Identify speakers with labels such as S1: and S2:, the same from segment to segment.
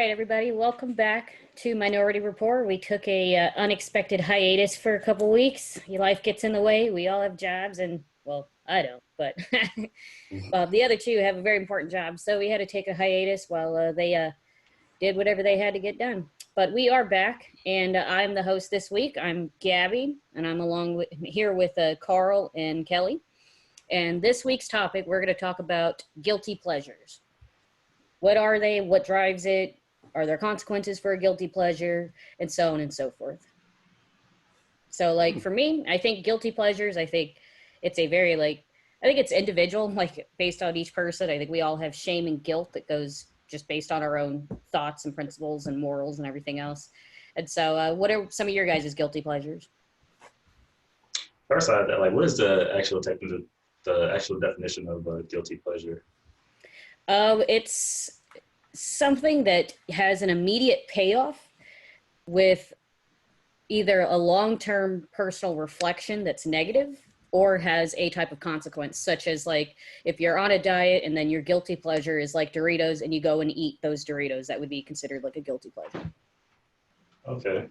S1: right, everybody, welcome back to Minority Report. We took a unexpected hiatus for a couple weeks. Your life gets in the way. We all have jobs, and well, I don't, but the other two have a very important job, so we had to take a hiatus while they did whatever they had to get done. But we are back, and I'm the host this week. I'm Gabby, and I'm here with Carl and Kelly. And this week's topic, we're going to talk about guilty pleasures. What are they? What drives it? Are there consequences for a guilty pleasure? And so on and so forth. So, like, for me, I think guilty pleasures, I think it's a very, I think it's individual, based on each person. I think we all have shame and guilt that goes just based on our own thoughts and principles and morals and everything else. And so, what are some of your guys' guilty pleasures?
S2: First, what is the actual definition of a guilty pleasure?
S1: It's something that has an immediate payoff with either a long-term personal reflection that's negative or has a type of consequence, such as if you're on a diet and then your guilty pleasure is like Doritos and you go and eat those Doritos, that would be considered like a guilty pleasure.
S2: Okay.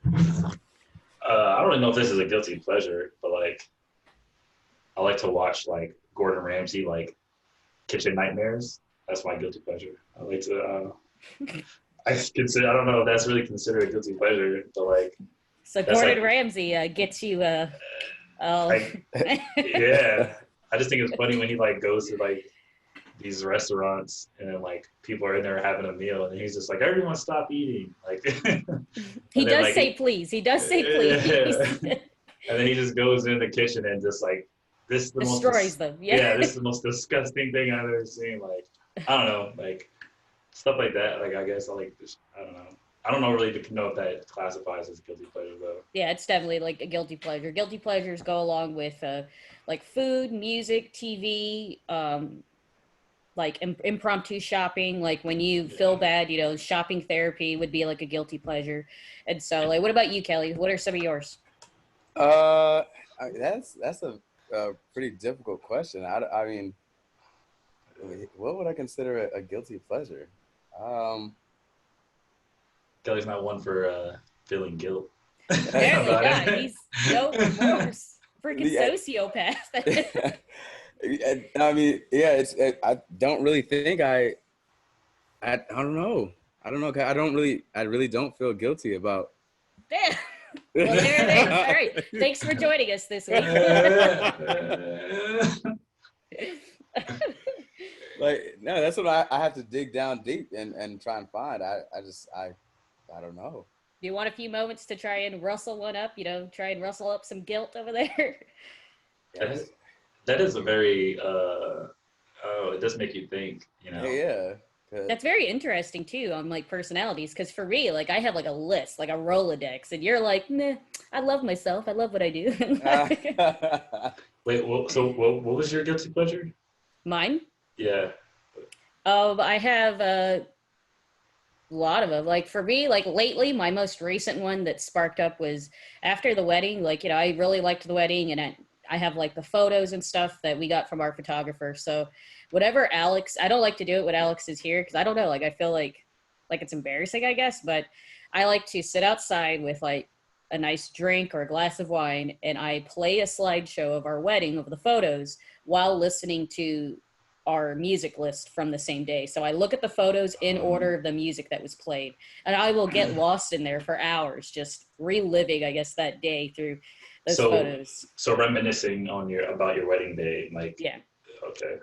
S2: I don't really know if this is a guilty pleasure, but I like to watch Gordon Ramsay kitchen nightmares. That's my guilty pleasure. I like to. I don't know if that's really considered a guilty pleasure, but
S1: So Gordon Ramsay gets you.
S2: Yeah, I just think it's funny when he goes to these restaurants and then people are in there having a meal and he's just everyone stop eating.
S1: He does say please. He does say please.
S2: Yeah. And then he just goes in the kitchen and just this
S1: destroys them.
S2: Yeah, this is the most disgusting thing I've ever seen. I don't know, stuff like that. I guess I don't know. I don't know really to know if that classifies as guilty pleasure though.
S1: Yeah, it's definitely a guilty pleasure. Guilty pleasures go along with food, music, TV, impromptu shopping. When you feel bad, shopping therapy would be a guilty pleasure. And so, what about you, Kelly? What are some of yours?
S3: That's a pretty difficult question. I mean, what would I consider a guilty pleasure?
S2: Kelly's not one for feeling guilt.
S1: Apparently not. He's no remorse. Freaking sociopath.
S3: I mean, yeah, I don't really think I don't know. I don't know. I really don't feel guilty about.
S1: Damn. Well, there it is. All right. Thanks for joining us this week.
S3: No, that's what I have to dig down deep and try and find. I don't know.
S1: Do you want a few moments to try and rustle one up? Try and rustle up some guilt over there.
S2: That is a very it does make you think,
S3: Yeah.
S1: That's very interesting too on personalities, because for me, I have a list, a Rolodex, and you're nah, I love myself, I love what I do.
S2: Wait, what was your guilty pleasure?
S1: Mine?
S2: Yeah.
S1: I have a lot of them. For me, lately, my most recent one that sparked up was after the wedding. I really liked the wedding, and I have the photos and stuff that we got from our photographer. So whatever Alex, I don't like to do it when Alex is here because I don't know, I feel like it's embarrassing, I guess, but I like to sit outside with a nice drink or a glass of wine, and I play a slideshow of our wedding of the photos while listening to our music list from the same day. So I look at the photos in order of the music that was played, and I will get lost in there for hours, just reliving, I guess, that day through those photos.
S2: So reminiscing about your wedding day,
S1: yeah.
S2: Okay.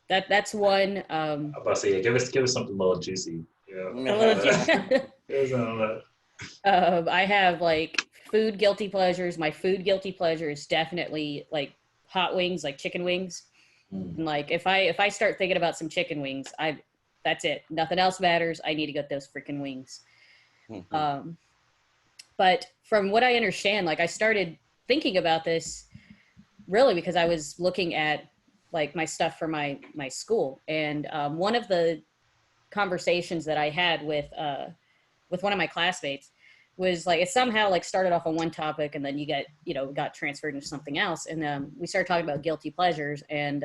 S1: That's one.
S2: I'm about to say, give us something a little juicy. Yeah.
S1: A little juicy. I have food guilty pleasures. My food guilty pleasure is definitely hot wings, chicken wings. And if I start thinking about some chicken wings, that's it. Nothing else matters. I need to get those freaking wings. Mm-hmm. But from what I understand, I started thinking about this really because I was looking at my stuff for my school, and one of the conversations that I had with one of my classmates was it somehow started off on one topic and then got transferred into something else, and we started talking about guilty pleasures, and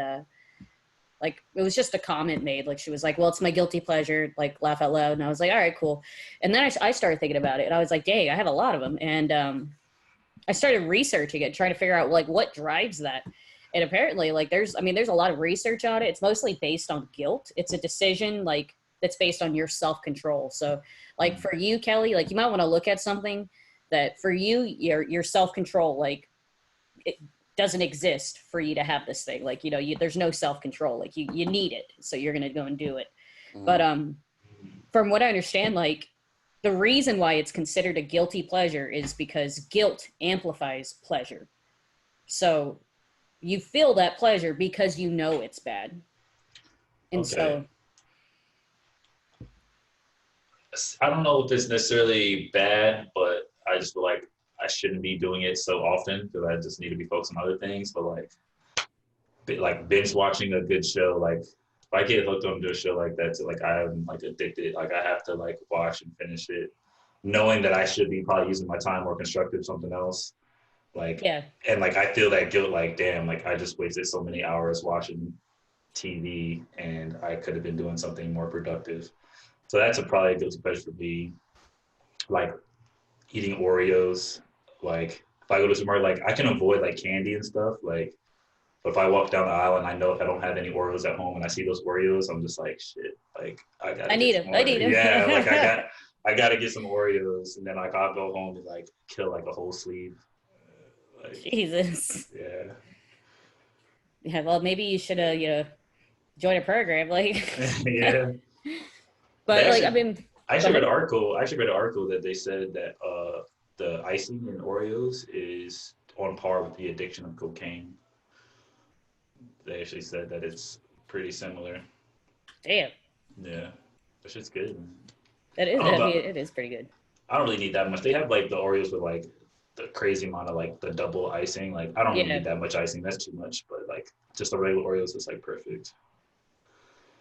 S1: like, it was just a comment made. Like, she was like, well, it's my guilty pleasure, like, laugh out loud. And I was like, all right, cool. And then I started thinking about it, and I was like, dang, I have a lot of them. And I started researching it, trying to figure out like what drives that. And apparently, like, there's a lot of research on it. It's mostly based on guilt. It's a decision like that's based on your self-control. So like for you, Kelly, like you might want to look at something that for you, your self-control, like it doesn't exist for you to have this thing. Like, there's no self-control. Like you need it. So you're going to go and do it. But from what I understand, like the reason why it's considered a guilty pleasure is because guilt amplifies pleasure. So you feel that pleasure because you know it's bad. And
S2: okay. I don't know if it's necessarily bad, but I just feel like I shouldn't be doing it so often because I just need to be focused on other things. But like binge watching a good show, like if I get hooked onto a show like that, like I'm like addicted. Like I have to like watch and finish it, knowing that I should be probably using my time more constructive, something else. Like,
S1: yeah,
S2: and like I feel that guilt, like damn, like I just wasted so many hours watching TV, and I could have been doing something more productive. So that's probably a guilty pleasure for me. Like eating Oreos. Like if I go to the supermarket, like I can avoid like candy and stuff. Like, but if I walk down the aisle and I know if I don't have any Oreos at home and I see those Oreos, I'm just like shit. Like I gotta
S1: I
S2: get
S1: need
S2: some
S1: them. I
S2: more.
S1: need them.
S2: Yeah, like I gotta get some Oreos, and then like I'll go home and like kill like a whole sleeve. Like
S1: Jesus.
S2: yeah.
S1: Yeah, well, maybe you should, join a program. Like,
S2: Yeah. They
S1: but like, I
S2: actually,
S1: mean,
S2: I
S1: go
S2: actually read
S1: ahead.
S2: an article. I actually read an article that they said that the icing in Oreos is on par with the addiction of cocaine. They actually said that it's pretty similar.
S1: Damn.
S2: Yeah, which is good.
S1: That
S2: I
S1: is,
S2: don't know
S1: I mean,
S2: about.
S1: it is pretty good.
S2: I don't really need that much. They have like the Oreos with like the crazy amount of like the double icing. Like I don't really
S1: Yeah.
S2: need that much icing. That's too much. But like just the regular Oreos is like perfect.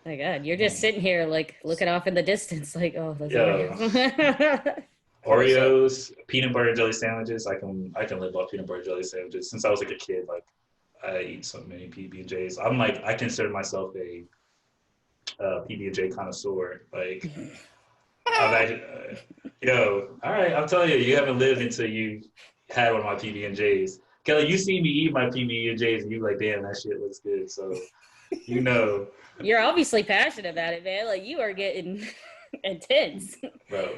S1: My God, you're just
S2: Mm.
S1: sitting here like looking off in the distance, like, oh, those
S2: Yeah.
S1: Oreos.
S3: Okay, so
S2: Oreos, peanut butter jelly sandwiches. I can live off peanut butter jelly sandwiches since I was like a kid. Like I eat so many PB and J's. I'm like I consider myself a PB and J connoisseur. Like I've actually, yo, all right. I'm telling you, you haven't lived until you had one of my PB and J's. Kelly, you see me eat my PB and J's, and you like, damn, that shit looks good. So you know,
S1: You're obviously passionate about it, man. Like you are getting intense.
S2: bro,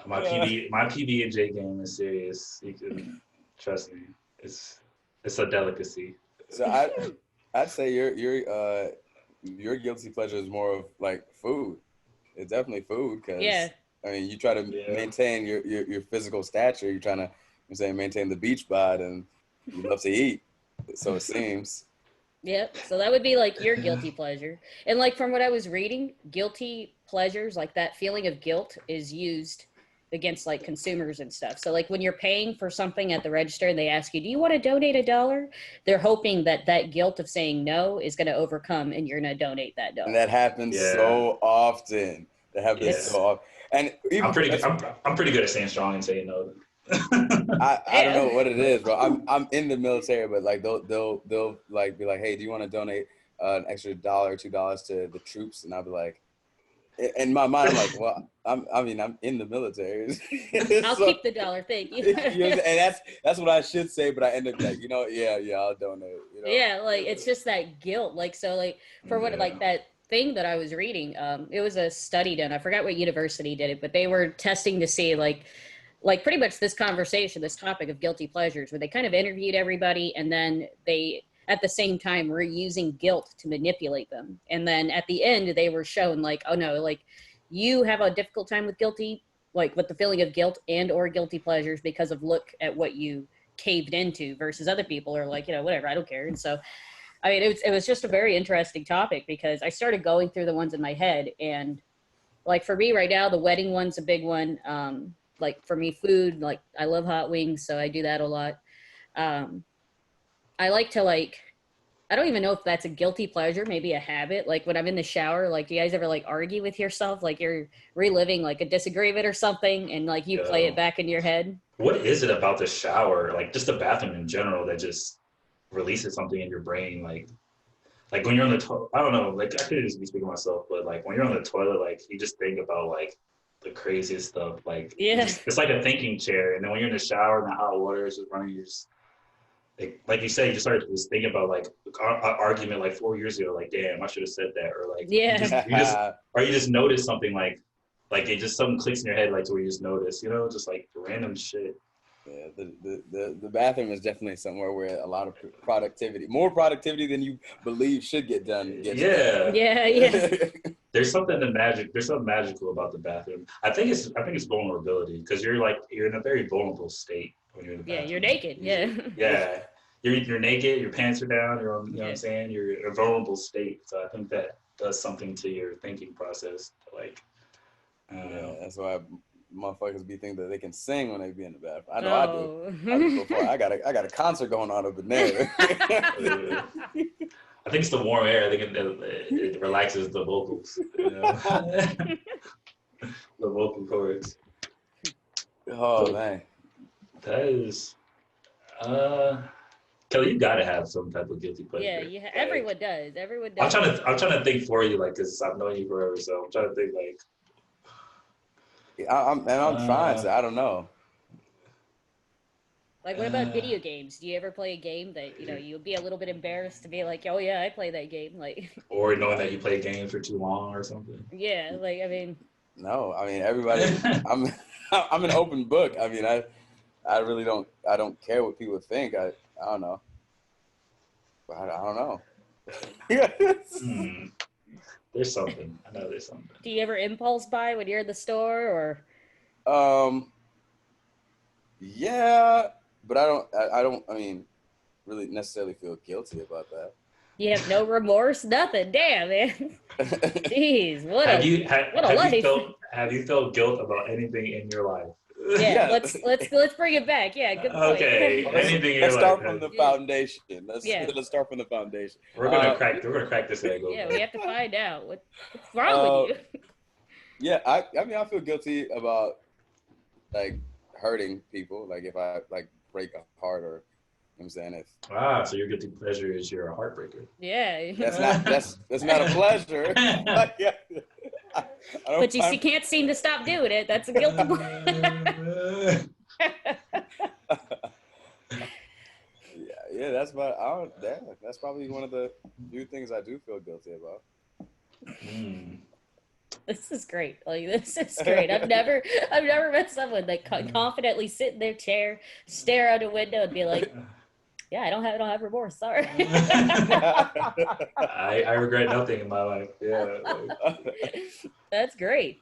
S2: my PB and J game is serious. You can trust me. It's a delicacy.
S3: so I'd say your guilty pleasure is more of like food. It's definitely food
S1: Yeah.
S3: because I mean you try to
S2: Yeah.
S3: maintain your physical stature. You're trying to maintain the beach bod, and you love to eat. So it seems.
S1: Yep. So that would be like your guilty pleasure. And like from what I was reading, guilty pleasures, like that feeling of guilt is used against like consumers and stuff. So like when you're paying for something at the register and they ask you, "Do you want to donate $1?" They're hoping that that guilt of saying no is going to overcome and you're going to donate that
S3: And
S1: dollar.
S3: that happens
S2: Yeah.
S3: so often. That happens
S2: Yeah.
S3: so often. And
S2: I'm
S3: even
S2: pretty good.
S3: that's
S2: I'm pretty good at staying strong and saying no.
S3: I don't
S1: Yeah.
S3: know what it is, bro. I'm in the military, but like they'll like be like, hey, do you want to donate an extra $1 or $2 to the troops? And I'll be like, in my mind, I'm like, well, I'm in the military,
S1: I'll
S3: so
S1: keep the dollar. Thank you.
S3: and that's what I should say, but I end up like, yeah, I'll donate,
S1: Yeah, like it's just that guilt. Like so like for what
S2: Yeah.
S1: like that thing that I was reading, it was a study done. I forgot what university did it, but they were testing to see like pretty much this conversation, this topic of guilty pleasures, where they kind of interviewed everybody and then they at the same time were using guilt to manipulate them. And then at the end they were shown like, oh no, like you have a difficult time with guilty, like with the feeling of guilt and or guilty pleasures because of look at what you caved into versus other people are like, whatever, I don't care. And so I mean it was just a very interesting topic because I started going through the ones in my head. And like for me right now, the wedding one's a big one. Like for me, food, like I love hot wings, so I do that a lot. um I like to like, I don't even know if that's a guilty pleasure, maybe a habit. Like when I'm in the shower, like do you guys ever like argue with yourself, like you're reliving like a disagreement or something and like you play it
S2: Yo,
S1: back in your head?
S2: what is it about the shower, like just the bathroom in general, that just releases something in your brain? Like like when you're on the toilet, I don't know, like I could just be speaking myself, but like when you're on the toilet, like you just think about like the craziest stuff. Like
S1: Yeah.
S2: it's like a thinking chair. And then when you're in the shower and the hot water is just running, you just like you said, you just start just thinking about like an argument like 4 years ago. Like, damn, I should have said that, or like
S1: Yeah.
S2: you just notice something like it just something clicks in your head like to where you just notice, just like random shit.
S3: Yeah, the bathroom is definitely somewhere where a lot of productivity, more productivity than you believe should get done, gets done.
S1: Yeah.
S2: There's something magical about the bathroom. I think it's vulnerability because you're in a very vulnerable state when you're in the
S1: Yeah,
S2: bathroom.
S1: you're naked. Yeah.
S2: Yeah. You're naked, your pants are down, you're on, you know what I'm
S1: Yeah.
S2: saying? You're in a vulnerable state. So I think that does something to your thinking process. Like, I don't
S3: Yeah,
S2: know.
S3: that's why motherfuckers be thinking that they can sing when they be in the bathroom. I know I do.
S1: Oh.
S3: I be before I got a concert going on up in there.
S2: I think it's the warm air. I think it relaxes the vocals, the vocal cords.
S3: Oh
S2: So
S3: man.
S2: that is, uh, Kelly, you gotta have some type of guilty
S1: Yeah,
S2: pleasure. Like,
S1: everyone does. Everyone
S2: I'm
S1: does.
S2: trying to think for you, like, cause I've known you forever, so I'm trying to think, like,
S3: I'm trying to. I don't know.
S1: Like, what about video games? Do you ever play a game that, you'll be a little bit embarrassed to be like, oh, yeah, I play that game? Like,
S2: or knowing that you play games for too long or something.
S1: yeah, like, I mean,
S3: No, I mean everybody. I'm I'm an open book. I mean I really don't. I don't care what people think. I don't know. I don't know.
S2: Hmm. There's something. I know there's something.
S1: do you ever impulse buy when you're in the store or?
S3: Yeah, but I don't. I mean, really necessarily feel guilty about that.
S1: You have no remorse, nothing. Damn, man. Jeez, what
S2: Have
S1: a
S2: you
S1: what a life.
S2: have you felt guilt about anything in your life?
S1: Yeah,
S3: Yeah.
S1: let's bring it back. Yeah, good point.
S2: Okay. Anything in
S3: Let's
S2: your life.
S3: start from the foundation.
S1: Yeah.
S3: Let's start from the foundation.
S2: We're gonna crack this egg
S1: Yeah,
S2: open.
S1: we have to find out what's wrong with you.
S3: Yeah, I mean I feel guilty about like hurting people. Like if I like break a heart or you know what I'm saying if
S2: So your guilty pleasure is you're a heartbreaker.
S1: Yeah.
S3: that's not a pleasure. Yeah. I don't
S1: But you can't seem to stop doing it. That's a guilty pleasure.
S3: Yeah, that's probably one of the few things I do feel guilty about.
S1: This is great. Like, this is great. I've never met someone that confidently sit in their chair, stare out a window, and be like, "Yeah, I don't have remorse. Sorry."
S2: I regret nothing in my life. Yeah.
S1: That's great.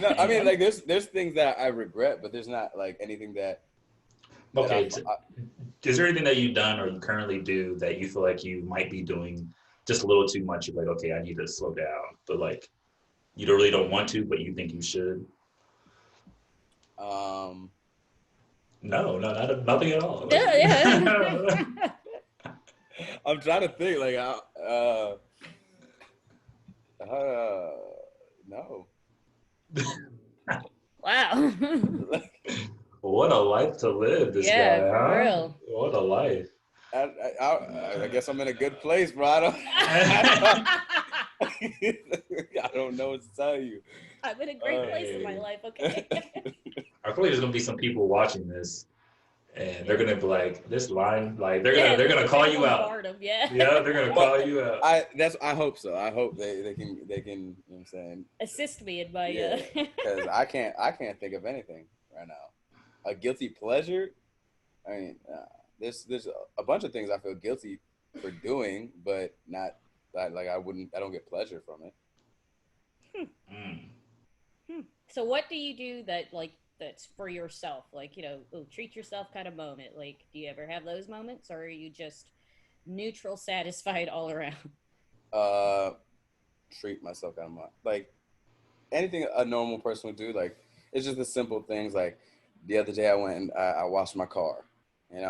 S3: No, I mean like there's things that I regret, but there's not like anything that.
S2: Okay. Is there anything that you've done or you currently do that you feel like you might be doing just a little too much? You're like, okay, I need to slow down, but like you really don't want to, but you think you should. No, nothing at all.
S1: Yeah.
S3: I'm trying to think like no.
S1: Wow.
S2: What a life to live, this
S1: Yeah,
S2: guy,
S1: for
S2: huh?
S1: real.
S2: What a life.
S3: I guess I'm in a good place, bro. I don't know what to tell you.
S1: I'm in a great place in my life. Okay.
S2: I feel like there's gonna be some people watching this, and they're gonna be like, "This line, like they're gonna call you out."
S1: Yeah.
S2: Yeah, they're gonna call you out.
S3: I hope so. I hope they can you know what I'm saying,
S1: Assist me in my
S3: because I can't think of anything right now. A guilty pleasure? I mean, there's a bunch of things I feel guilty for doing, but not like I don't get pleasure from it.
S1: So what do you do that's for yourself? Like, treat yourself kind of moment. Like, do you ever have those moments, or are you just neutral, satisfied all around?
S3: Treat myself kind of like anything a normal person would do. Like it's just the simple things. Like the other day I went and I washed my car, and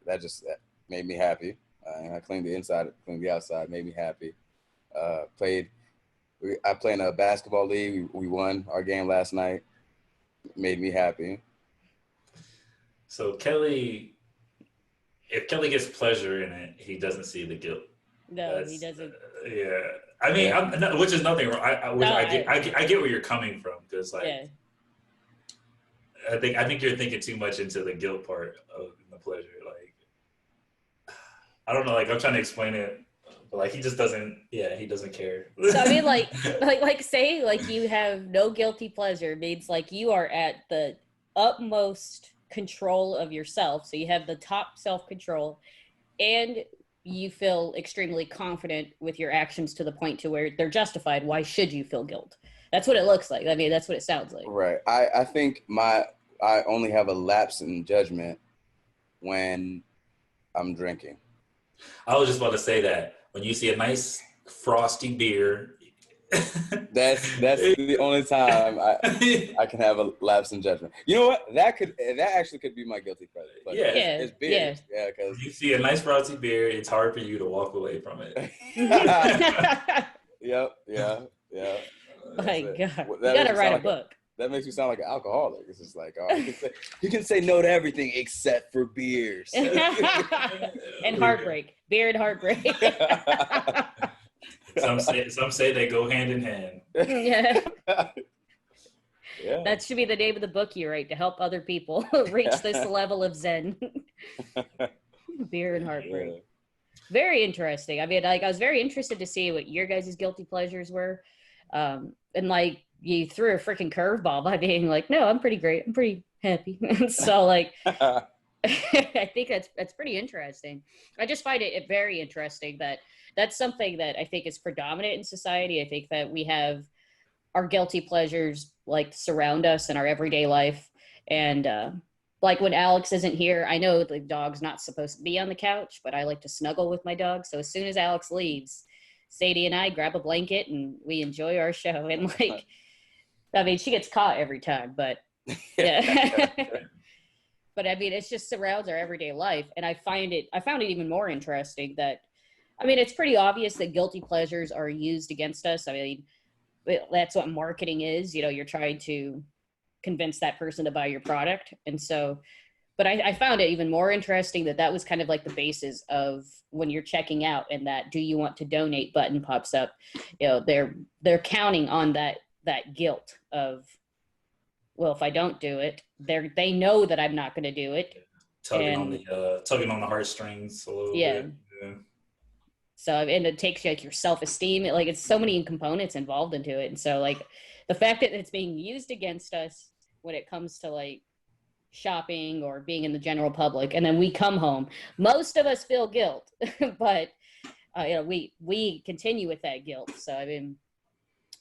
S3: that made me happy. And I cleaned the inside, cleaned the outside, made me happy. I play in a basketball league. We won our game last night. Made me happy.
S2: So if Kelly gets pleasure in it, he doesn't see the guilt.
S1: No, he
S2: That's
S1: doesn't.
S2: yeah. I mean,
S3: Yeah.
S2: which is nothing wrong.
S1: No,
S2: I get where you're coming from because like
S1: yeah.
S2: I think you're thinking too much into the guilt part of the pleasure. Like I don't know. Like I'm trying to explain it, but like he just doesn't. Yeah, he doesn't care.
S1: So I mean, like, say, like you have no guilty pleasure means like you are at the utmost control of yourself. So you have the top self control, and you feel extremely confident with your actions to the point to where they're justified. Why should you feel guilt? That's what it looks like. I mean, that's what it sounds like.
S3: Right. I think I only have a lapse in judgment when I'm drinking.
S2: I was just about to say that when you see a nice frosty beer,
S3: That's the only time I can have a lapse in judgment. You know what? That actually could be my guilty pleasure. But
S2: Yeah.
S3: it's beers. Yeah, because
S2: you see a nice frosty beer, it's hard for you to walk away from it.
S3: Yep. Yeah.
S1: My God, you
S3: That
S1: gotta write a
S3: like
S1: book.
S3: that makes me sound like an alcoholic. It's just like, oh, you can say no to everything except for beers.
S1: And heartbreak, beer and heartbreak.
S2: Some say they go hand in hand.
S1: Yeah.
S3: Yeah.
S1: That should be the name of the book you write to help other people reach this level of zen. Beer and heartbreak.
S3: Yeah.
S1: Very interesting. I mean, like, I was very interested to see what your guys' guilty pleasures were. And like, you threw a freaking curveball by being like, no, I'm pretty great. I'm pretty happy. So like, I think that's pretty interesting. I just find it very interesting that that's something that I think is predominant in society. I think that we have our guilty pleasures like surround us in our everyday life. And like when Alex isn't here, I know the dog's not supposed to be on the couch, but I like to snuggle with my dog. So as soon as Alex leaves, Sadie and I grab a blanket and we enjoy our show. And like, I mean, she gets caught every time, but yeah. But I mean, it just surrounds our everyday life. And I found it even more interesting that, I mean, it's pretty obvious that guilty pleasures are used against us. I mean, that's what marketing is. You know, you're trying to convince that person to buy your product. And so, but I found it even more interesting that was kind of like the basis of when you're checking out, and that do you want to donate button pops up. You know, they're counting on that guilt of, well, if I don't do it, they know that I'm not going to do it.
S2: Tugging on the heartstrings a little bit. Yeah.
S1: So, and it takes like your self-esteem. Like, it's so many components involved into it. And so like the fact that it's being used against us when it comes to like shopping or being in the general public, and then we come home, most of us feel guilt, but you know, we continue with that guilt. So I mean,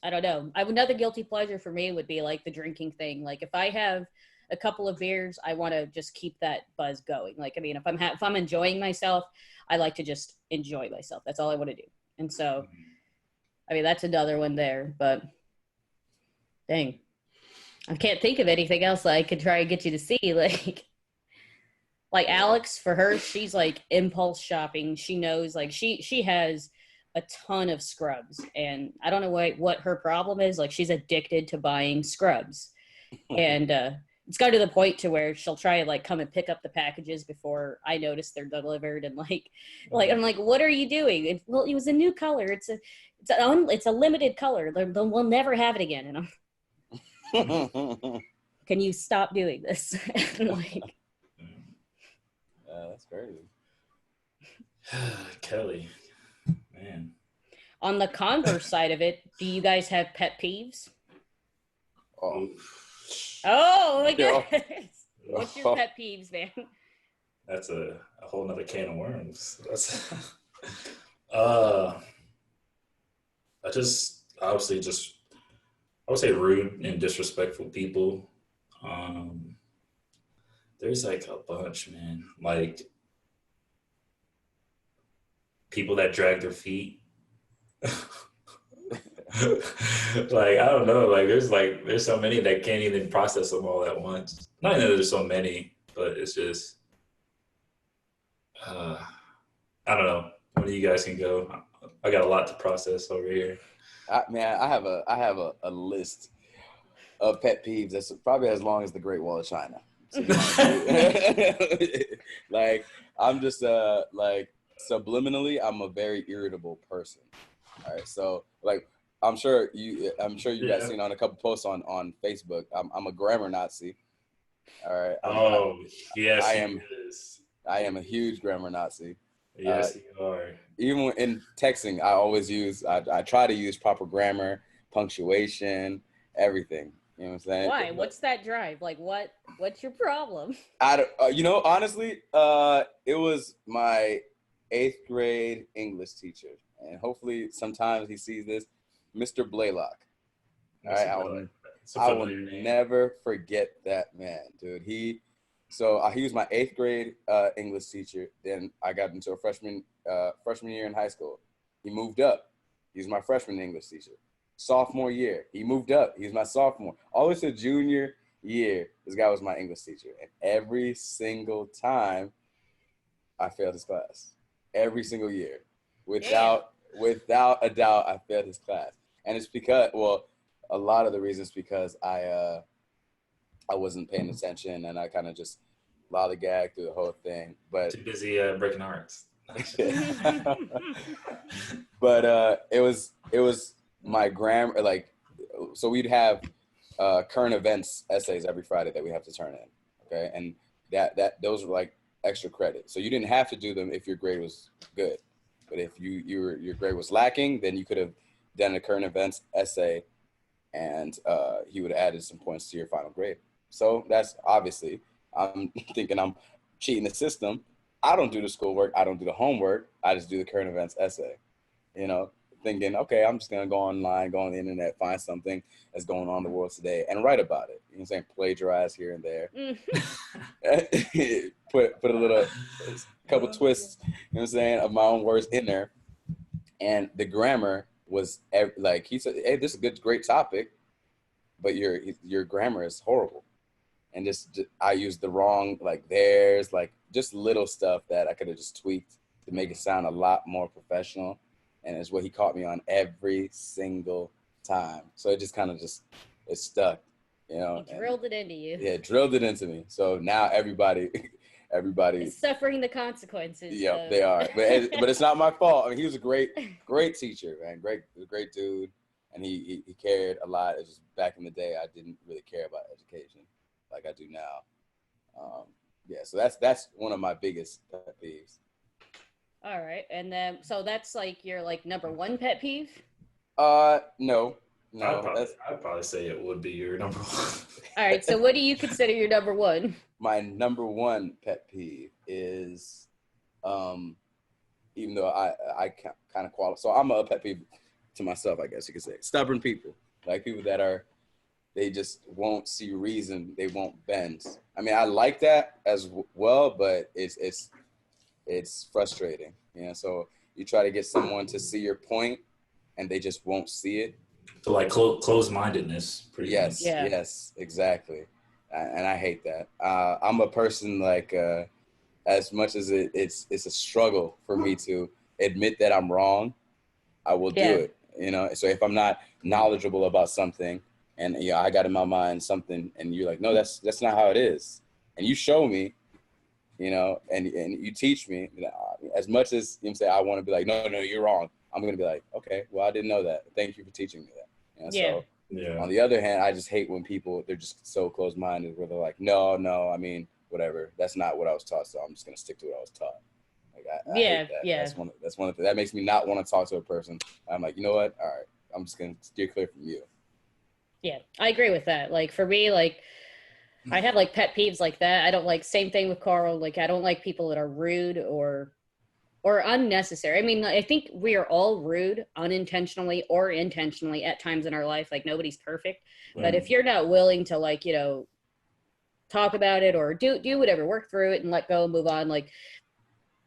S1: I don't know. Another guilty pleasure for me would be like the drinking thing. Like if I have a couple of beers, I want to just keep that buzz going. Like, I mean, if I'm enjoying myself, I like to just enjoy myself. That's all I want to do. And so, I mean, that's another one there, but dang, I can't think of anything else that I could try and get you to see. Like Alex, for her, she's like impulse shopping. She knows, like she has a ton of scrubs, and I don't know what her problem is. Like, she's addicted to buying scrubs, and it's got to the point to where she'll try and like come and pick up the packages before I notice they're delivered, and like I'm like, what are you doing? Well, it was a new color. It's a limited color. We'll never have it again. And I'm, can you stop doing this? Like,
S3: that's crazy.
S2: Kelly, man.
S1: On the converse side of it, do you guys have pet peeves? Oh my goodness. What's your pet peeves, man?
S2: That's a whole nother can of worms. That's I would say rude and disrespectful people. There's like a bunch, man. Like people that drag their feet. Like, I don't know. Like there's so many that can't even process them all at once. Not that there's so many, but it's just I don't know. One of you guys can go. I got a lot to process over here.
S3: I have a list of pet peeves that's probably as long as the Great Wall of China. Like, I'm just like, subliminally, I'm a very irritable person. All right, so like I'm sure you guys
S2: Yeah.
S3: seen on a couple posts on Facebook. I'm a grammar Nazi. All right,
S2: Oh, yes,
S3: I
S2: he
S3: am
S2: is.
S3: I am a huge grammar Nazi. Uh,
S2: Yes, you are.
S3: Even in texting, I try to use proper grammar, punctuation, everything. You know what I'm saying?
S1: Why? What's that drive? Like, what's your problem?
S3: Honestly, it was my eighth grade English teacher, and hopefully sometimes he sees this, Mr. Blaylock. All right,
S2: Mr. Blaylock. It's a
S3: I will
S2: familiar name.
S3: never forget that man, dude. He was my eighth grade English teacher. Then I got into a freshman year in high school. He moved up. He was my freshman English teacher. Sophomore year, he moved up. He was my sophomore. All the way to junior year, this guy was my English teacher. And every single time, I failed his class. Every single year,
S1: Damn.
S3: without a doubt, I failed his class. And it's because, well, a lot of the reasons because I wasn't paying attention and I kind of just lollygagged through the whole thing. But
S2: Too busy breaking hearts.
S3: but it was my grammar, like, so we'd have current events essays every Friday that we have to turn in. Okay, and those were like extra credit. So you didn't have to do them if your grade was good, but if your grade was lacking, then you could have done a current events essay, and he would have added some points to your final grade. So that's obviously, I'm thinking I'm cheating the system. I don't do the schoolwork. I don't do the homework. I just do the current events essay, you know, thinking, okay, I'm just going to go online, go on the internet, find something that's going on in the world today and write about it. You know what I'm saying? Plagiarize here and there. put a couple twists, you know what I'm saying, of my own words in there. And the grammar was like, he said, hey, this is a great topic, but your grammar is horrible. And just I used the wrong, like, there's like just little stuff that I could have just tweaked to make it sound a lot more professional. And it's what he caught me on every single time. So it just kind of it stuck, you know.
S1: He drilled it into you.
S3: Yeah, drilled it into me. So now everybody
S1: Is suffering the consequences.
S3: yeah, they are. But it's not my fault. I mean, he was a great teacher, man. Great dude. And he cared a lot. It's just back in the day, I didn't really care about education like I do now. Yeah, so that's one of my biggest pet peeves.
S1: All right, and then so that's like your like number one pet peeve.
S3: No, that's
S2: I'd probably say it would be your number one.
S1: All right, so what do you consider your number one?
S3: my number one pet peeve is, even though I kind of qualify, so I'm a pet peeve to myself, I guess you could say. Stubborn people, like people that they just won't see reason, they won't bend. I mean, I like that as well, but it's frustrating, you know. So you try to get someone to see your point, and they just won't see it.
S2: So like closed-mindedness, pretty much.
S1: Yeah.
S3: Yes, exactly. And I hate that. I'm a person like, as much as it's a struggle for me to admit that I'm wrong, I will do it. You know, so if I'm not knowledgeable about something, and I got in my mind something, and you're like, no, that's not how it is, and you show me, you know, and you teach me, as much as you say I want to be like, no, you're wrong. I'm gonna be like, okay, well, I didn't know that. Thank you for teaching me that. You know,
S1: Yeah.
S3: So
S2: Yeah.
S3: on the other hand, I just hate when people, they're just so closed-minded where they're like, no, I mean, whatever. That's not what I was taught, so I'm just gonna stick to what I was taught. Like I hate that.
S1: Yeah.
S3: That's one of the, that makes me not want to talk to a person. I'm like, you know what? All right, I'm just gonna steer clear from you.
S1: Yeah, I agree with that. Like for me, like I have like pet peeves like that. I don't like, same thing with Carl. Like I don't like people that are rude or unnecessary. I mean, I think we are all rude unintentionally or intentionally at times in our life. Like nobody's perfect. But if you're not willing to like, talk about it or do whatever, work through it and let go and move on, like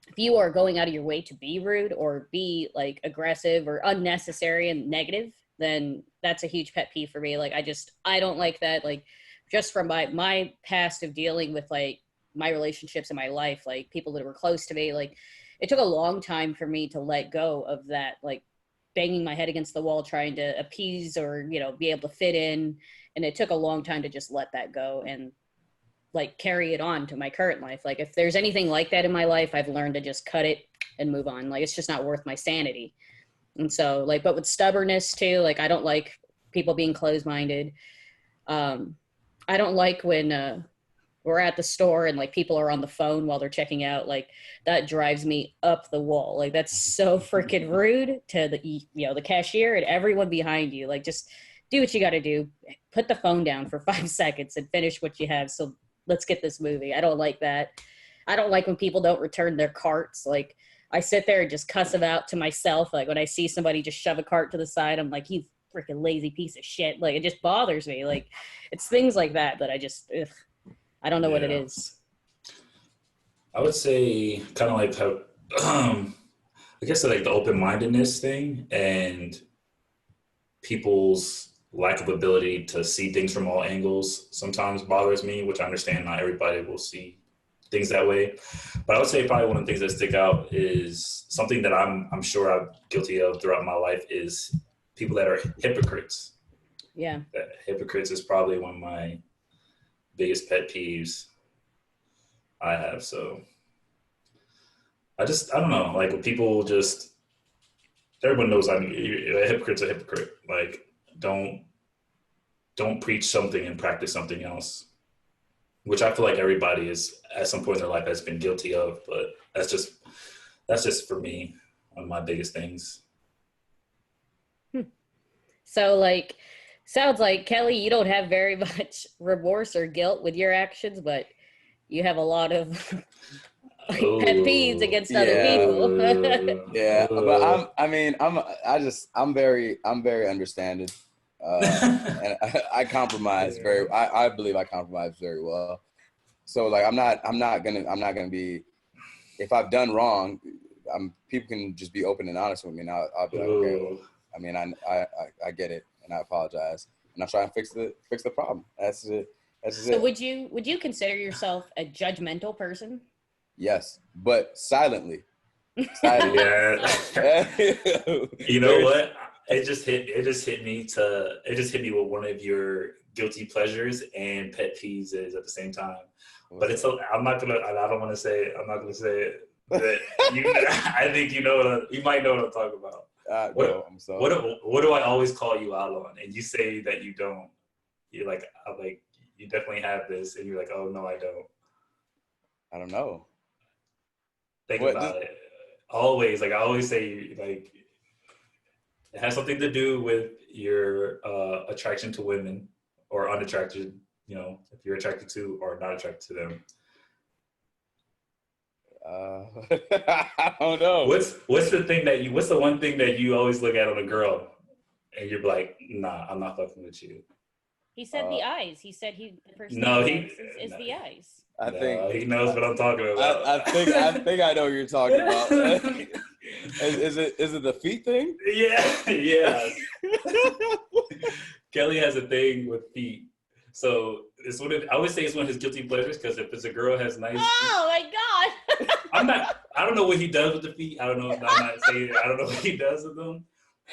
S1: if you are going out of your way to be rude or be like aggressive or unnecessary and negative, then that's a huge pet peeve for me. Like I don't like that. Like just from my past of dealing with like my relationships in my life, like people that were close to me, like it took a long time for me to let go of that, like banging my head against the wall, trying to appease or, be able to fit in. And it took a long time to just let that go and like carry it on to my current life. Like if there's anything like that in my life, I've learned to just cut it and move on. Like it's just not worth my sanity. And so like, but with stubbornness too, like I don't like people being closed-minded. I don't like when we're at the store and like people are on the phone while they're checking out. Like that drives me up the wall. Like that's so freaking rude to the cashier and everyone behind you. Like just do what you got to do. Put the phone down for 5 seconds and finish what you have. So let's get this movie. I don't like that. I don't like when people don't return their carts. Like I sit there and just cuss them out to myself. Like when I see somebody just shove a cart to the side, I'm like, you freaking lazy piece of shit. Like it just bothers me. Like it's things like that I just, I don't know what it is.
S2: I would say kind of like how, I guess like the open-mindedness thing and people's lack of ability to see things from all angles sometimes bothers me, which I understand not everybody will see things that way. But I would say probably one of the things that stick out is something that I'm sure I'm guilty of throughout my life is people that are hypocrites.
S1: Yeah.
S2: Hypocrites is probably one of my biggest pet peeves I have. So I don't know, like when people just, everyone knows a hypocrite's a hypocrite. Like don't preach something and practice something else, which I feel like everybody is at some point in their life has been guilty of, but that's just for me, one of my biggest things.
S1: So like, sounds like Kelly, you don't have very much remorse or guilt with your actions, but you have a lot of like pet peeves against other people.
S3: Yeah, but I'm very understanding, and I compromise I believe I compromise very well. So like I'm not gonna be, if I've done wrong, people can just be open and honest with me, and I'll be like, okay, well, I mean, I get it, and I apologize, and I'll try and fix the problem. That's it.
S1: So would you consider yourself a judgmental person?
S3: Yes, but silently.
S2: Yeah. You know what? It just hit me with one of your guilty pleasures and pet peeves is at the same time. But I don't want to say it. I'm not gonna say it. But I think you might know what I'm talking about. What do I always call you out on? And you say that you don't. You're like, I'm like, you definitely have this, and you're like, oh no, I don't.
S3: I don't know.
S2: Think about it. Always, like I always say, like it has something to do with your attraction to women or unattracted. If you're attracted to or not attracted to them.
S3: I don't know.
S2: What's the one thing that you always look at on a girl, and you're like, nah, I'm not fucking with you.
S1: He said the eyes. He said the person is the eyes.
S3: I think
S2: he knows what I'm talking about.
S3: I think I know what you're talking about. Is it the feet thing?
S2: Yeah. Kelly has a thing with feet. So I always say it's one of his guilty pleasures because if it's a girl has nice feet,
S1: my God.
S2: I don't know what he does with the feet. I don't know. I'm not saying I don't know what he does with them.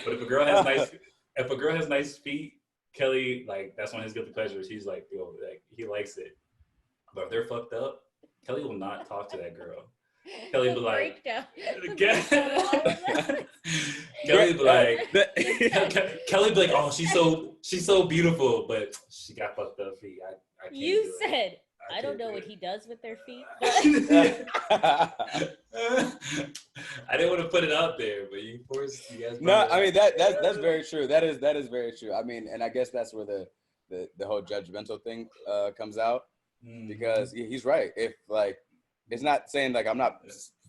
S2: But if a girl has nice feet, Kelly, like that's one of his guilty pleasures. He's like, yo, like he likes it. But if they're fucked up, Kelly will not talk to that girl. Kelly be like, Kelly be like, oh, she's so beautiful, but she got fucked up feet. I can't
S1: you said I don't know what he does with their feet.
S2: I didn't want to put it out there, but you guys.
S3: No, I mean that's very true. That is very true. I mean, and I guess that's where the whole judgmental thing comes out, because he's right. If like, it's not saying like I'm not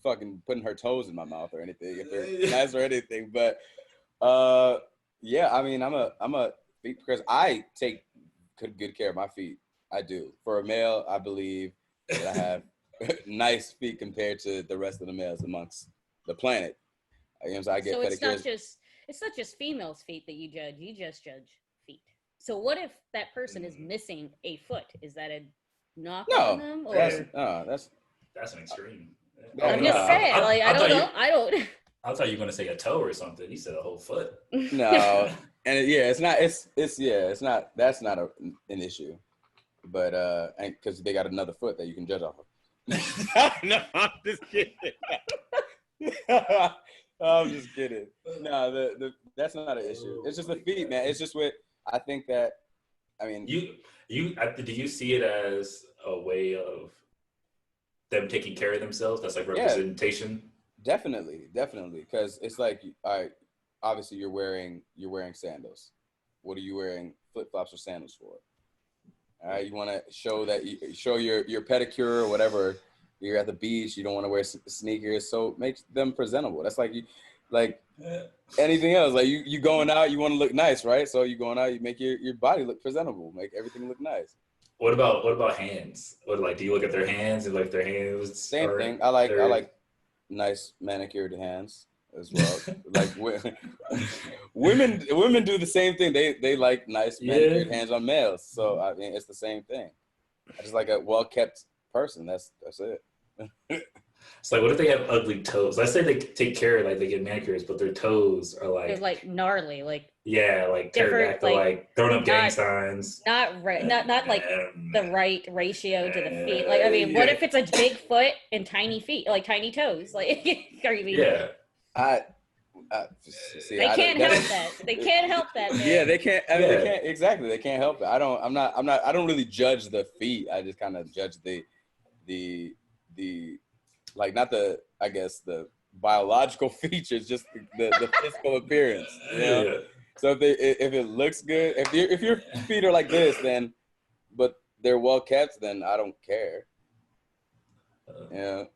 S3: fucking putting her toes in my mouth or anything, if they're nice or anything, but yeah, I mean, I'm a feet, because I take good care of my feet. I do. For a male, I believe that I have nice feet compared to the rest of the males amongst the planet. So I get pedicures.
S1: It's not just females' feet that you judge. You just judge feet. So what if that person is missing a foot? Is that a knock on them? Or?
S2: That's an extreme.
S1: I'm just saying. Like I don't.
S2: I thought you were gonna say a toe or something. You said a whole foot.
S3: No, and it's not. It's not. That's not an issue. but and because they got another foot that you can judge off of. No, I'm just kidding. I'm just kidding. No, that's not an issue. It's just the feet, man. It's just I think that, I mean,
S2: do you see it as a way of them taking care of themselves? That's like
S3: yeah,
S2: representation.
S3: definitely, because it's like, all right, obviously you're wearing sandals. What are you wearing flip flops or sandals for? All right, you want to show that show your pedicure or whatever. You're at the beach. You don't want to wear sneakers, so make them presentable. That's like anything else. Like you going out, you want to look nice, right? So you going out, you make your body look presentable, make everything look nice.
S2: What about hands? Do you look at their hands and like their hands?
S3: Same thing. I like nice manicured hands as well. Like women do the same thing. They like nice manicured hands on males. So I mean, it's the same thing. I just like a well kept person. That's it.
S2: It's like, what if they have ugly toes? Let's say they take care of, like, they get manicures, but their toes are like,
S1: they're like gnarly, like
S2: pterodactyl, like throwing up gang signs.
S1: Not like the right ratio to the feet. Like, I mean, what if it's a big foot and tiny feet, like tiny toes? Like, are you
S2: yeah.
S3: See,
S1: they can't help that. They can't help that, man.
S3: Yeah, they can't. I mean, they can't exactly. They can't help it. I don't really judge the feet. I just kind of judge the like, not the, I guess, the biological features, just the physical appearance. You know? Yeah. So if it looks good, if your feet are like this, then, but they're well kept, then I don't care. Yeah.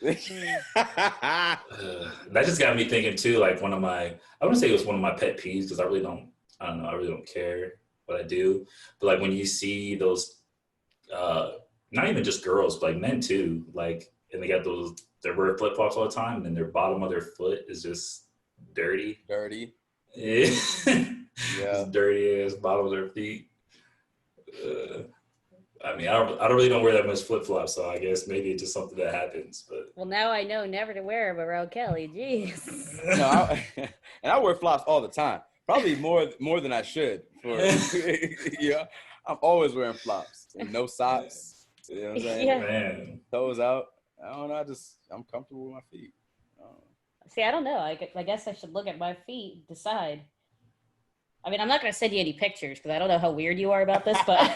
S2: That just got me thinking too. Like, I wouldn't say it was one of my pet peeves, because I really don't care what I do. But like, when you see those, not even just girls, but like men too, like, and they wear flip flops all the time, and their bottom of their foot is just dirty. Yeah. Just dirty ass bottom of their feet. I mean, I don't really wear that much flip flops, so I guess maybe it's just something that happens. But
S1: well, now I know never to wear them around Kelly. Jeez.
S3: No, and I wear flops all the time. Probably more than I should. Yeah, I'm always wearing flops and no socks. You know what I'm saying?
S1: Yeah.
S2: Man.
S3: Toes out. I don't know. I'm comfortable with my feet.
S1: See, I don't know. I guess I should look at my feet and decide. I mean, I'm not going to send you any pictures because I don't know how weird you are about this, but
S2: I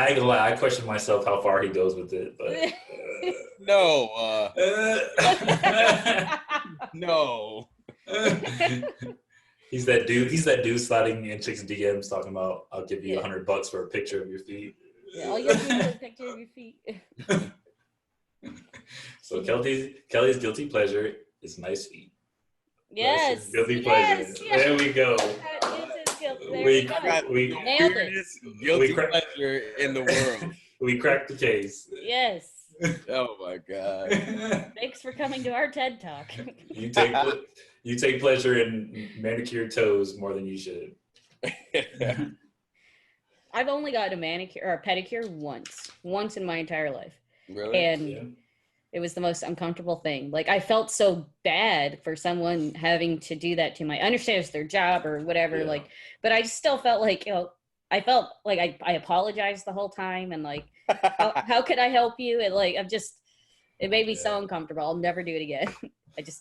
S2: ain't gonna lie. I question myself how far he goes with it, but
S3: no, no.
S2: He's that dude sliding in chicks' DMs talking about, I'll give you $100 for a picture of your feet.
S1: Yeah, all you have to do is a picture of your feet.
S2: So Kelly's guilty pleasure is nice feet.
S1: Yes.
S2: Guilty pleasure. Yes. There we go.
S3: We
S1: nailed it.
S3: Guilty pleasure in the world.
S2: We cracked the case.
S1: Yes.
S3: Oh my God.
S1: Thanks for coming to our TED Talk.
S2: You take pleasure in manicured toes more than you should.
S1: I've only got a manicure or a pedicure once in my entire life.
S3: Really?
S1: And it was the most uncomfortable thing. Like, I felt so bad for someone having to do that to I understand it's their job or whatever, like, but I still felt like, I felt like I apologized the whole time, and like, how could I help you? And like, it made me so uncomfortable. I'll never do it again.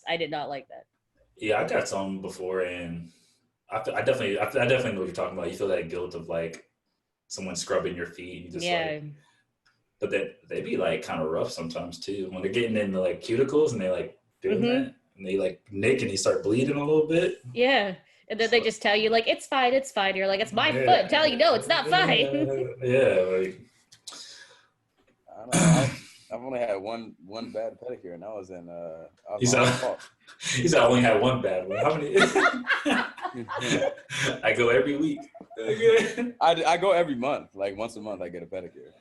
S1: I did not like that.
S2: Yeah, I got some before, and I definitely know what you're talking about. You feel that guilt of like someone scrubbing your feet. You just like, but they be like kind of rough sometimes too. When they're getting in the like cuticles and they like doing that, and they like nick and you start bleeding a little bit.
S1: Yeah. And then they just tell you like, it's fine. You're like, it's my foot. Tell you, no, it's not fine.
S2: Yeah. Like,
S3: I don't know. I've only had one bad pedicure, and that was in
S2: he said I only had one bad one. How many? I go every week.
S3: I go every month. Like once a month, I get a pedicure.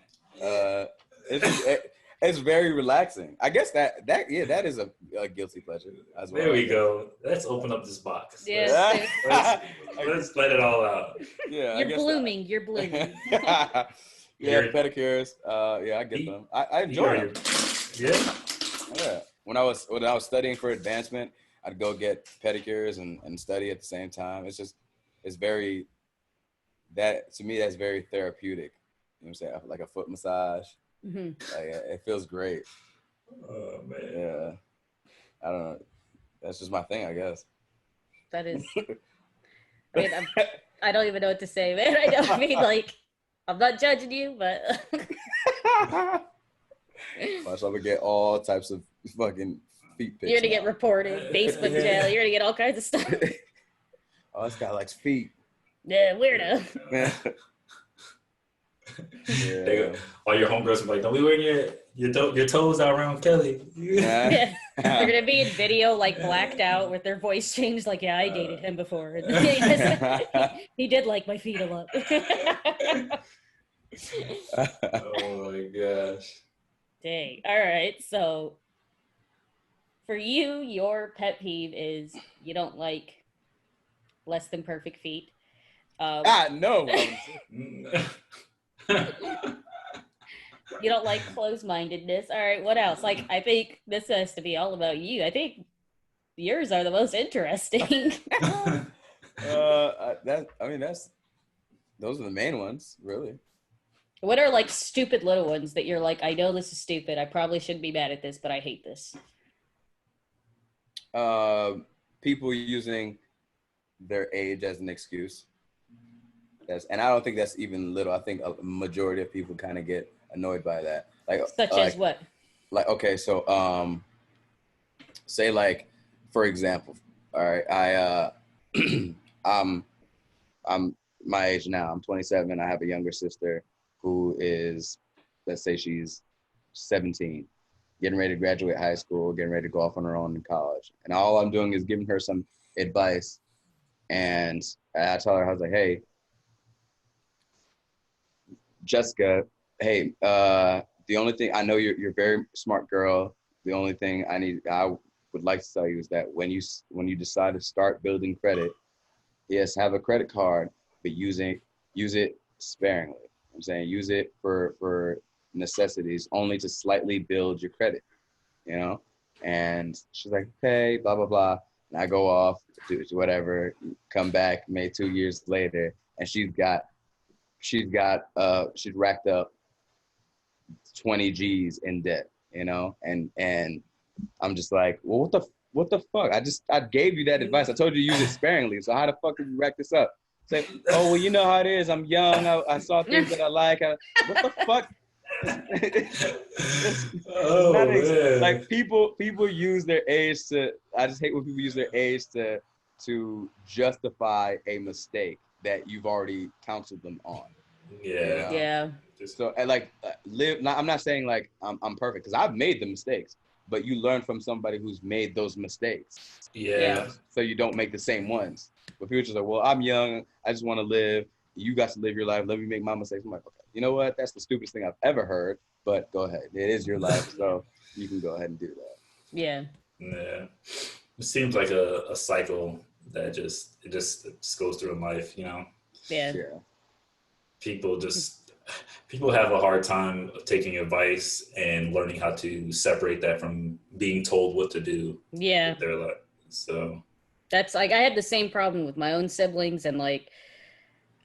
S3: It's very relaxing. I guess that is a guilty pleasure as well.
S2: There we go. Let's open up this box.
S1: Yes.
S2: Let's let it all out.
S3: Yeah,
S1: You're blooming. You're blooming.
S3: Yeah, pedicures. Yeah, I get them. I enjoy them. Yeah. When I was studying for advancement, I'd go get pedicures and study at the same time. It's very that to me, that's very therapeutic. You know what I'm saying? Like a foot massage.
S1: Mm-hmm.
S3: Like it feels great.
S2: Oh man.
S3: Yeah. I don't know. That's just my thing, I guess.
S1: That is. I mean, I don't even know what to say, man. I don't mean like I'm not judging you, but
S3: Watch, I'm gonna get all types of fucking feet pics.
S1: you're gonna
S3: now.
S1: get reported, Facebook jail. You're gonna get all kinds of stuff.
S3: Oh, this guy likes feet.
S1: Yeah, weirdo.
S3: Yeah.
S2: All your homegirls are like, don't be wearing your toes out around Kelly.
S1: Yeah, they're gonna be in video like blacked out with their voice changed. Like, yeah, I dated him before. He did like my feet a lot.
S2: Oh my gosh.
S1: Dang. All right. So for you, your pet peeve is you don't like less than perfect feet.
S3: No.
S1: You don't like closed-mindedness. All right. What else? Like, I think this has to be all about you. I think yours are the most interesting.
S3: That's those are the main ones, really.
S1: What are like stupid little ones that you're like, I know this is stupid. I probably shouldn't be mad at this, but I hate this.
S3: People using their age as an excuse. And I don't think that's even little. I think a majority of people kind of get annoyed by that.
S1: Such as what?
S3: Like, okay, so say like, for example, all right, I'm my age now. I'm 27. I have a younger sister who is, let's say she's 17, getting ready to graduate high school, getting ready to go off on her own in college. And all I'm doing is giving her some advice. And I tell her, I was like, hey, Jessica, hey, the only thing I know, you're a very smart girl. The only thing I would like to tell you is that when you decide to start building credit, yes, have a credit card, but use it sparingly. I'm saying use it for necessities, only to slightly build your credit, you know? And she's like, okay, blah, blah, blah. And I go off, do whatever, come back, maybe 2 years later, and she's racked up 20 G's in debt, you know? And I'm just like, well, what the fuck? I gave you that advice. I told you to use it sparingly. So how the fuck did you rack this up? Say, oh, well, you know how it is. I'm young. I saw things that I like. What the fuck? Like people use their age to. I just hate when people use their age to justify a mistake that you've already counseled them on.
S2: Yeah.
S3: You know?
S1: Yeah.
S3: So I'm not saying like I'm perfect, because I've made the mistakes, but you learn from somebody who's made those mistakes.
S2: Yeah.
S3: So you don't make the same ones. But people just like, well, I'm young. I just want to live. You got to live your life. Let me make my mistakes. I'm like, okay, you know what? That's the stupidest thing I've ever heard. But go ahead. It is your life, so you can go ahead and do that.
S1: Yeah.
S2: Yeah. It seems like a cycle that just goes through in life, you know?
S1: Yeah.
S2: People have a hard time taking advice and learning how to separate that from being told what to do.
S1: Yeah.
S2: With their life. So
S1: that's like, I had the same problem with my own siblings, and like,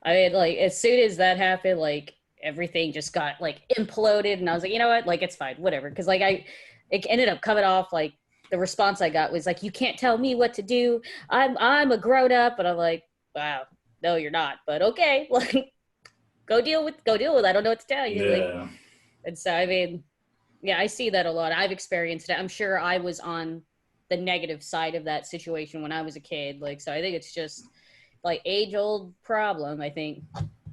S1: I had like, as soon as that happened, like everything just got like imploded, and I was like, you know what, like it's fine, whatever. Because like it ended up coming off like the response I got was like, you can't tell me what to do. I'm a grown up, and I'm like, wow, no, you're not. But okay, like go deal with. I don't know what to tell you.
S2: yeah.
S1: Like, and so I mean, yeah, I see that a lot. I've experienced it. I'm sure I was on the negative side of that situation when I was a kid. Like, so I think it's just like age-old problem. I think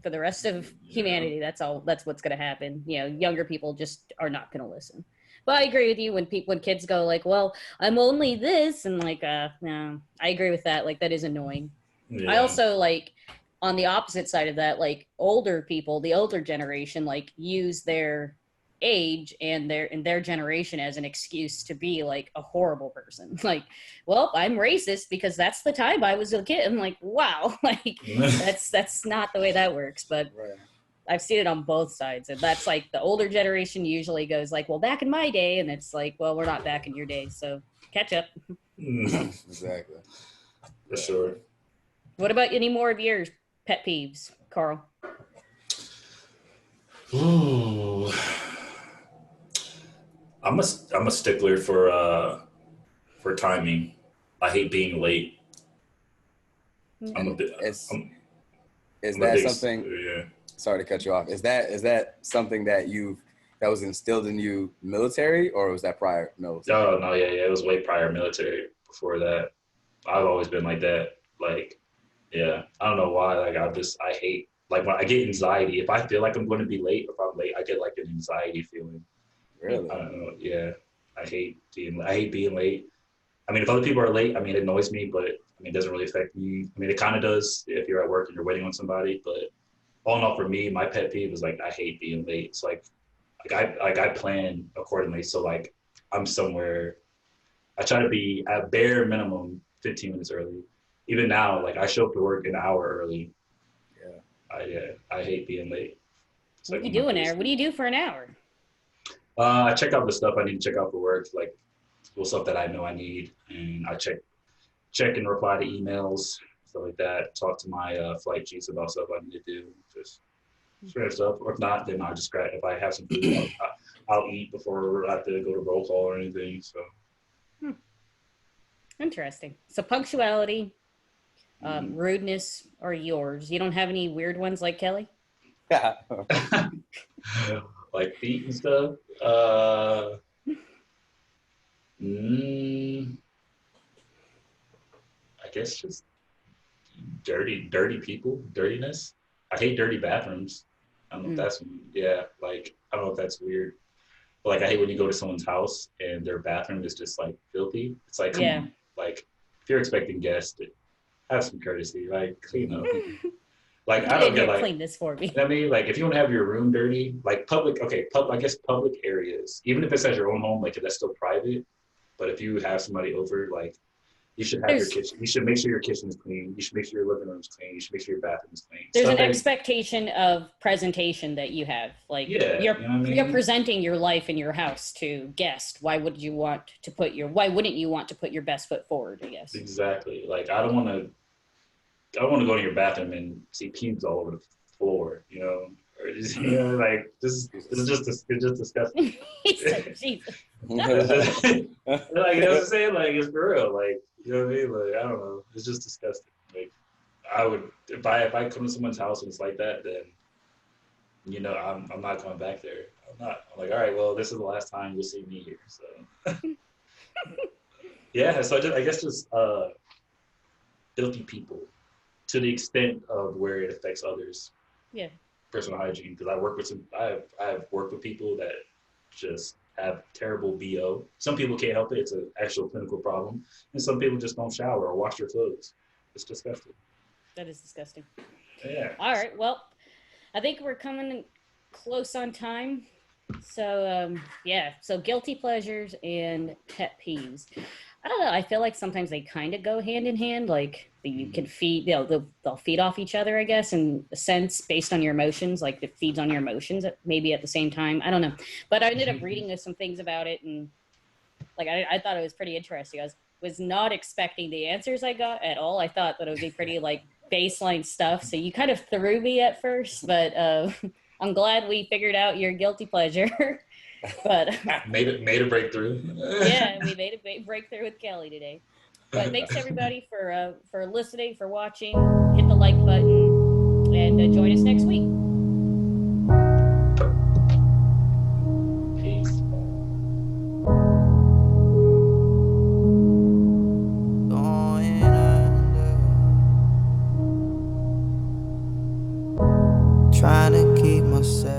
S1: for the rest of humanity, that's what's going to happen. You know, younger people just are not going to listen. But I agree with you when kids go like, well, I'm only this, and like, no, I agree with that. Like, that is annoying.
S2: Yeah.
S1: I also like on the opposite side of that, like older people, the older generation, like use their age and their generation as an excuse to be like a horrible person. Like, well, I'm racist because that's the time I was a kid. I'm like, wow, like that's not the way that works. But
S3: Right.
S1: I've seen it on both sides, and that's like the older generation usually goes like, well, back in my day, and it's like, well, we're not back in your day, so catch up.
S3: Exactly.
S2: For sure.
S1: What about any more of your pet peeves? Carl?
S2: Ooh. I'm a stickler for timing. I hate being late. I'm a
S3: And
S2: bit
S3: is
S2: I'm a
S3: that
S2: big
S3: something?
S2: yeah.
S3: Sorry to cut you off. Is that something that was instilled in you military, or was that prior military?
S2: Oh no, yeah. It was way prior military. Before that, I've always been like that. Like, yeah, I don't know why. Like, I hate like when I get anxiety. If I feel like I'm going to be late, if I'm late, I get like an anxiety feeling. I
S3: Really?
S2: don't know. Yeah, I hate being late. I mean, if other people are late, I mean, it annoys me, but I mean, it doesn't really affect me. I mean, it kind of does if you're at work and you're waiting on somebody. But all in all, for me, my pet peeve is like I hate being late. It's like I plan accordingly. So like I'm somewhere. I try to be at bare minimum 15 minutes early. Even now, like I show up to work an hour early.
S3: Yeah.
S2: I hate being late. It's
S1: What
S2: like
S1: are you
S2: one of my
S1: doing
S2: biggest
S1: there? What do
S2: things.
S1: you do for an hour?
S2: I check out the stuff I need to check out for work, like little stuff that I know I need, and I check and reply to emails, stuff like that. Talk to my flight chiefs about stuff I need to do. Just straight stuff. Or if not, then I'll just grab. If I have some food, I'll eat before I have to go to roll call or anything. So
S1: Hmm. Interesting. So punctuality, rudeness are yours. You don't have any weird ones like Kelly?
S2: like feet and stuff. Mm, I guess just dirty people, dirtiness. I hate dirty bathrooms. I don't know if
S1: Mm.
S2: that's yeah. Like I don't know if that's weird. But like I hate when you go to someone's house and their bathroom is just like filthy. It's like come
S1: Yeah.
S2: on, like if you're expecting guests, have some courtesy, like clean up. Like I
S1: Get
S2: don't
S1: in
S2: get
S1: here,
S2: like
S1: clean this for
S2: you know
S1: me.
S2: what I mean? Like if you want to have your room dirty, like public, okay, I guess public areas, even if it's at your own home, like if that's still private. But if you have somebody over, like you should have your
S1: There's
S2: kitchen. You should make sure your kitchen is clean. You should make sure your living room is clean. You should make sure your bathroom is clean.
S1: there's
S2: Stuff
S1: an
S2: that,
S1: expectation of presentation that you have. Like
S2: yeah,
S1: you're
S2: you know what I
S1: you're
S2: mean?
S1: presenting your life in your house to guests. Why wouldn't you want to put your best foot forward, I guess.
S2: Exactly. Like I don't want to go to your bathroom and see pubes all over the floor. You know, or just, you know, like this is
S3: Jesus.
S2: just it's just disgusting.
S1: He said, Jesus.
S2: It's just, like you know what I'm saying? Like it's for real. Like you know what I mean? Like I don't know. It's just disgusting. Like I would if I come to someone's house and it's like that, then you know I'm not going back there. I'm not. I'm like all right. Well, this is the last time you'll see me here. So yeah. So I guess just filthy people to the extent of where it affects others.
S1: Yeah.
S2: Personal hygiene because I have worked with people that just have terrible BO. Some people can't help it; it's an actual clinical problem, and some people just don't shower or wash their clothes. It's disgusting.
S1: That is disgusting.
S2: Yeah.
S1: All right. Well, I think we're coming close on time. So yeah. So guilty pleasures and pet peeves. I don't know. I feel like sometimes they kind of go hand in hand. Like you can feed, they'll feed off each other, I guess, in a sense based on your emotions. Like it feeds on your emotions, maybe at the same time. I don't know. But I ended up reading some things about it, and like I thought it was pretty interesting. I was not expecting the answers I got at all. I thought that it would be pretty like baseline stuff. So you kind of threw me at first, but I'm glad we figured out your guilty pleasure. But
S2: made a breakthrough.
S1: yeah, we made a breakthrough with Kelly today. But thanks everybody for listening, for watching. Hit the like button, and join us next week.
S2: Peace.
S4: Going under, trying to keep myself